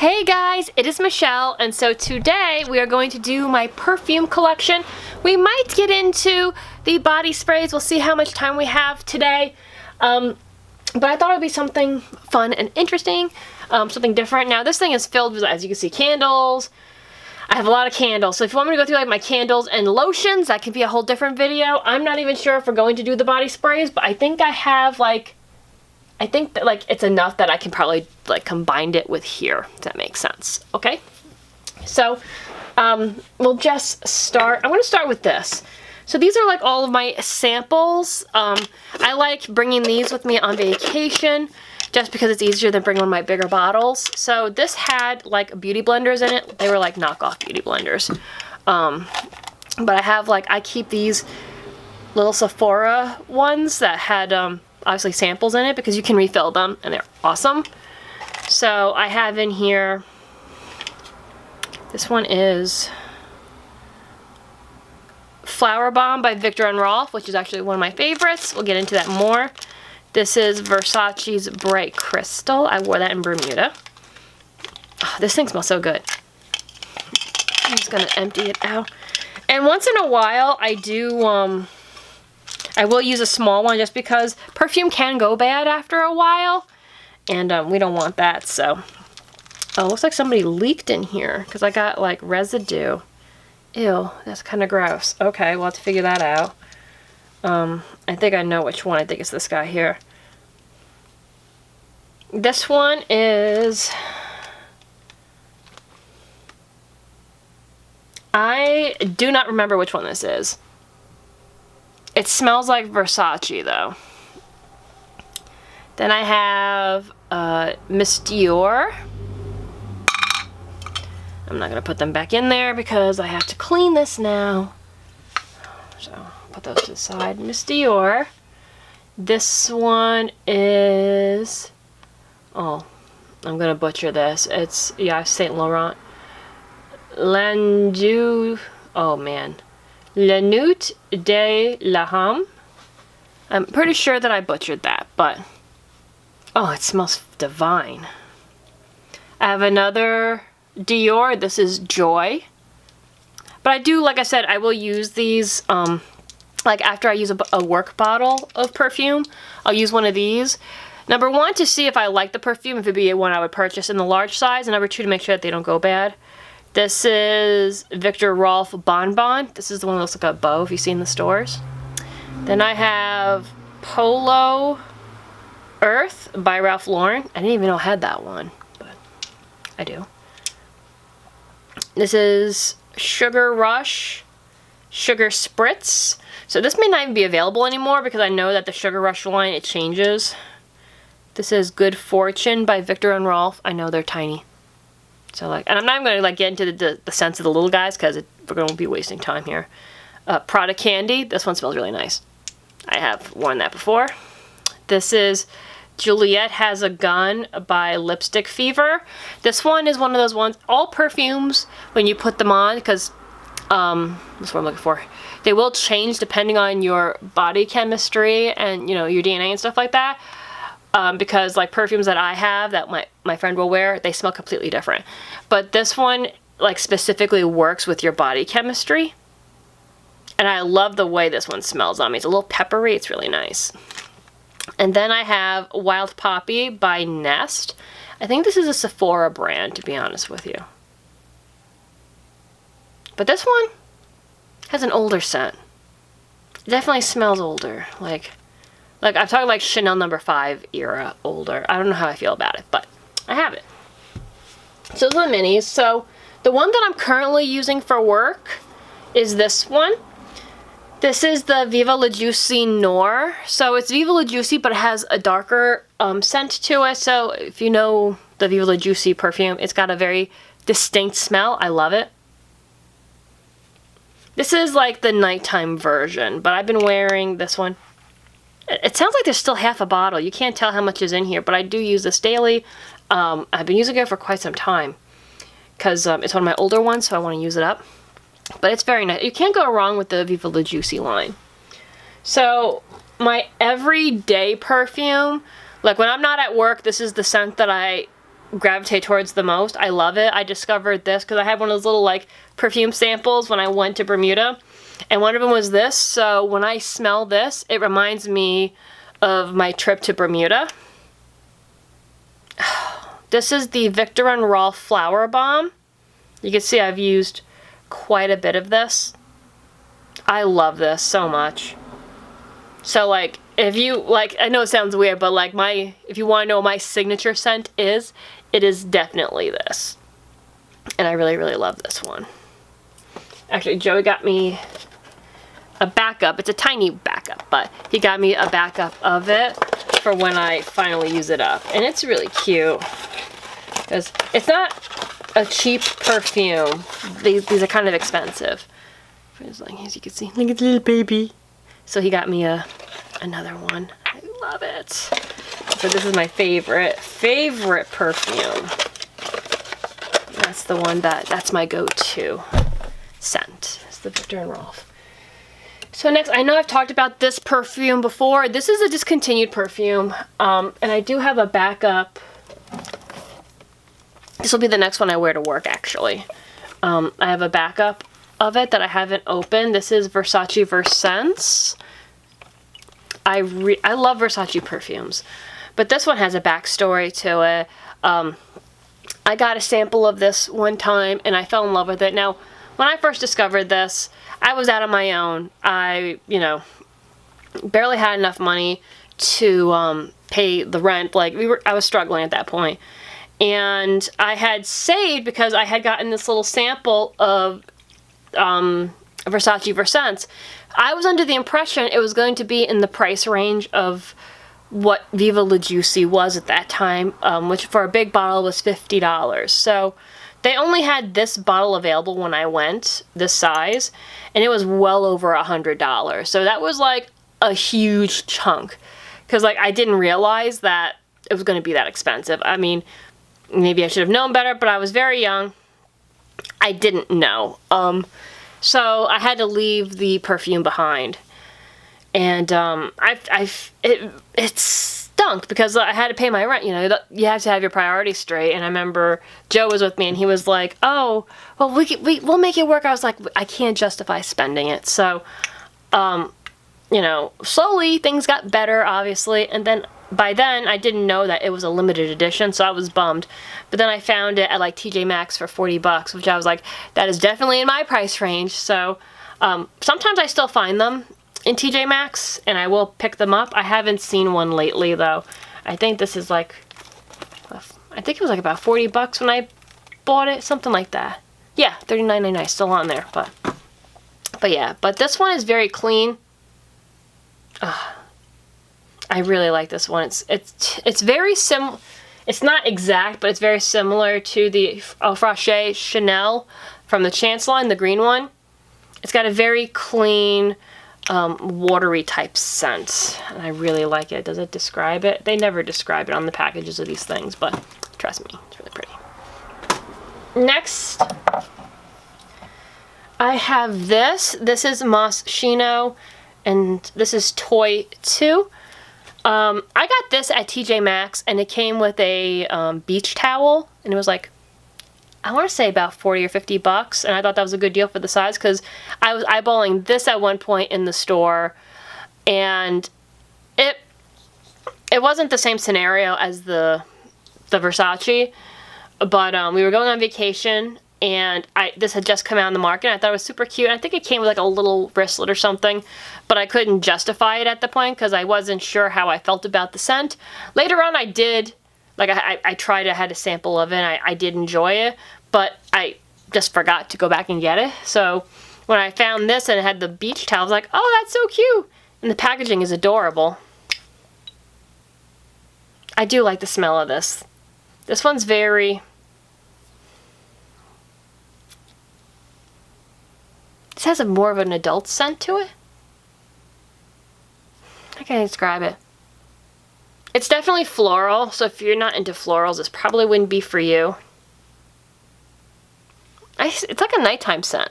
Hey guys, it is Michelle, and so today we are going to do my perfume collection. We might get into the body sprays. We'll see how much time we have today. But I thought it would be something fun and interesting, something different. Now this thing is filled with, as you can see, candles. I have a lot of candles, so if you want me to go through like my candles and lotions, that could be a whole different video. I'm not even sure if we're going to do the body sprays, but I think I have I think that it's enough that I can probably combine it with here, if that makes sense. Okay, so we'll just start. I'm going to start with this. So these are all of my samples. I like bringing these with me on vacation just because it's easier than bringing one of my bigger bottles. So this had beauty blenders in it. They were knockoff beauty blenders. But I have I keep these little Sephora ones that had obviously samples in it because you can refill them and they're awesome. So I have in here, this one is Flower Bomb by Viktor and Rolf, which is actually one of my favorites. We'll get into that more. This is Versace's Bright Crystal. I wore that in Bermuda. Oh, this thing smells so good. I'm just gonna empty it out. And once in a while I do I will use a small one just because perfume can go bad after a while, and we don't want that. So, oh, looks like somebody leaked in here because I got residue. Ew, that's kind of gross. Okay, we'll have to figure that out. I think I know which one. I think it's this guy here. This one is... I do not remember which one this is. It smells like Versace, though. Then I have Miss Dior. I'm not going to put them back in there because I have to clean this now. So, put those to the side. Miss Dior. This one is... Oh, I'm going to butcher this. It's, yeah, Saint Laurent. Landu... Oh, man. La Nuit de la Homme. I'm pretty sure that I butchered that, but... Oh, it smells divine. I have another Dior. This is Joy. But I do, like I said, I will use these, after I use a work bottle of perfume, I'll use one of these. Number one, to see if I like the perfume, if it'd be one I would purchase in the large size. And number two, to make sure that they don't go bad. This is Viktor Rolf Bon Bon. This is the one that looks like a bow if you see in the stores. Then I have Polo Earth by Ralph Lauren. I didn't even know I had that one, but I do. This is Sugar Rush Sugar Spritz. So this may not even be available anymore because I know that the Sugar Rush line, it changes. This is Good Fortune by Viktor and Rolf. I know they're tiny. So and I'm not even going to get into the scents of the little guys because we're going to be wasting time here. Prada Candy. This one smells really nice. I have worn that before. This is Juliet Has a Gun by Lipstick Fever. This one is one of those ones, all perfumes, when you put them on, because, that's what I'm looking for, they will change depending on your body chemistry and, your DNA and stuff like that. Because perfumes that I have that my friend will wear, they smell completely different. But this one specifically works with your body chemistry. And I love the way this one smells on me. It's a little peppery. It's really nice. And then I have Wild Poppy by Nest. I think this is a Sephora brand, to be honest with you. But this one has an older scent. It definitely smells older. I'm talking Chanel No. 5 era older. I don't know how I feel about it, but I have it. So those are the minis. So the one that I'm currently using for work is this one. This is the Viva La Juicy Noir. So it's Viva La Juicy, but it has a darker scent to it. So if you know the Viva La Juicy perfume, it's got a very distinct smell. I love it. This is the nighttime version, but I've been wearing this one. It sounds like there's still half a bottle. You can't tell how much is in here, but I do use this daily. I've been using it for quite some time because it's one of my older ones, so I want to use it up. But it's very nice. You can't go wrong with the Viva La Juicy line. So my everyday perfume, when I'm not at work, this is the scent that I gravitate towards the most. I love it. I discovered this because I had one of those little like perfume samples when I went to Bermuda, and one of them was this. So when I smell this, it reminds me of my trip to Bermuda. This is the Viktor and Rolf Flower Bomb. You can see I've used quite a bit of this. I love this so much. So like, if you, like, I know it sounds weird, but like if you want to know what my signature scent is, it is definitely this. And I really, really love this one. Actually, Joey got me a backup. It's a tiny backup, but he got me a backup of it for when I finally use it up. And it's really cute. Because it's not a cheap perfume. These are kind of expensive. As you can see, look at the little baby. So he got me another one. I love it. So this is my favorite perfume. That's the one that's my go-to scent. It's the Viktor and Rolf. So next, I know I've talked about this perfume before. This is a discontinued perfume, and I do have a backup. This will be the next one I wear to work, actually. I have a backup of it that I haven't opened. This is Versace Versense. I love Versace perfumes, but this one has a backstory to it. I got a sample of this one time and I fell in love with it. Now, when I first discovered this, I was out on my own. I, barely had enough money to pay the rent. Like I was struggling at that point. And I had saved because I had gotten this little sample of Versace Versense. I was under the impression it was going to be in the price range of what Viva La Juicy was at that time, which for a big bottle was $50. So they only had this bottle available when I went, this size, and it was well over $100. So that was like a huge chunk, because like I didn't realize that it was going to be that expensive. I mean, maybe I should have known better, but I was very young. I didn't know. So I had to leave the perfume behind. And it stunk because I had to pay my rent. You have to have your priorities straight. And I remember Joe was with me and he was like, "Oh, well, we'll make it work." I was like, I can't justify spending it. So, slowly things got better, obviously. And then by then I didn't know that it was a limited edition, so I was bummed. But then I found it at like TJ Maxx for $40, which I was like, that is definitely in my price range. So sometimes I still find them in TJ Maxx and I will pick them up. I haven't seen one lately though. I think this is like, I think it was like about $40 when I bought it, something like that. Yeah, $39.99, still on there. But yeah, but this one is very clean. I really like this one. It's very similar. It's not exact, but it's very similar to the Frosche Chanel from the Chance line, the green one. It's got a very clean, watery type scent, and I really like it. Does it describe it? They never describe it on the packages of these things, but trust me, it's really pretty. Next, I have this. This is Moschino, and this is Toy 2. I got this at TJ Maxx, and it came with a beach towel, and it was like, I want to say about $40 or $50, and I thought that was a good deal for the size, because I was eyeballing this at one point in the store, and it wasn't the same scenario as the Versace, but we were going on vacation, and this had just come out on the market, and I thought it was super cute. I think it came with like a little wristlet or something, but I couldn't justify it at the point because I wasn't sure how I felt about the scent. Later on I did, like I tried, I had a sample of it, and I did enjoy it, but I just forgot to go back and get it. So when I found this and it had the beach towel, I was like, oh, that's so cute. And the packaging is adorable. I do like the smell of this. This one's very... This has more of an adult scent to it. I can't describe it. It's definitely floral, so if you're not into florals, this probably wouldn't be for you. It's like a nighttime scent,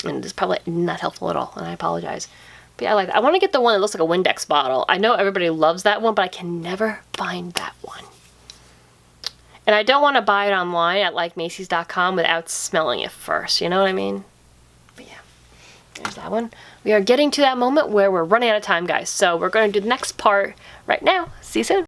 and it's probably not helpful at all, and I apologize. But yeah, I like that. I want to get the one that looks like a Windex bottle. I know everybody loves that one, but I can never find that one. And I don't want to buy it online at like Macy's.com without smelling it first, you know what I mean? But yeah, there's that one. We are getting to that moment where we're running out of time, guys. So we're going to do the next part right now. See you soon.